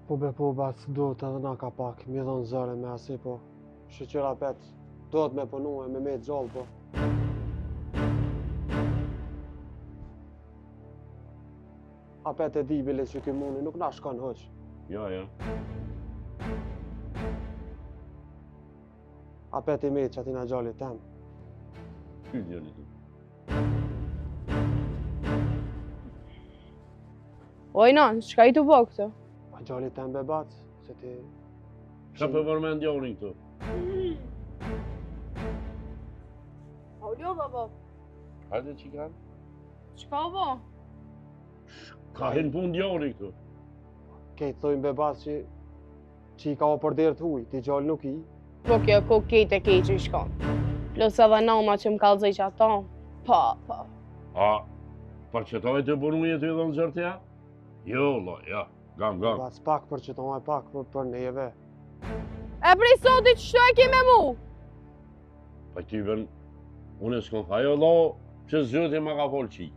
Po be po bas duhet edhe na ka pak, mi dhon zëre me asi po. Shqyra pet, duhet me punu e me gjallë po. A pet e di bile që ky muni nuk na shkon hoq. Ja. A pet i me që atina gjallit tem. Ky djali ti. Oj, nan, çka i të po këtë? A gjallit tem be bac, se ti... Qa për vërmen djallin këtu? A u ljo, baba? Hajde që kanë? Çka bo? Ka hin pun djallin këtu. Kejtë thojnë be bac që i ka o për derë të huj, ti gjallë nuk i. Po kjo ku kejt e kejt që i shkon. Plus edhe nama që më kalzoj që ata. Pa. A, për që taj të bunuje të i dhënë zërtja? Jo, la, ja, gam. Bac pak për që të maj pak për neve. E prej sotit qëto e ki me mu? Pa ty ven, unë s'kon thajo, la, që zëtje ma ka folë qi.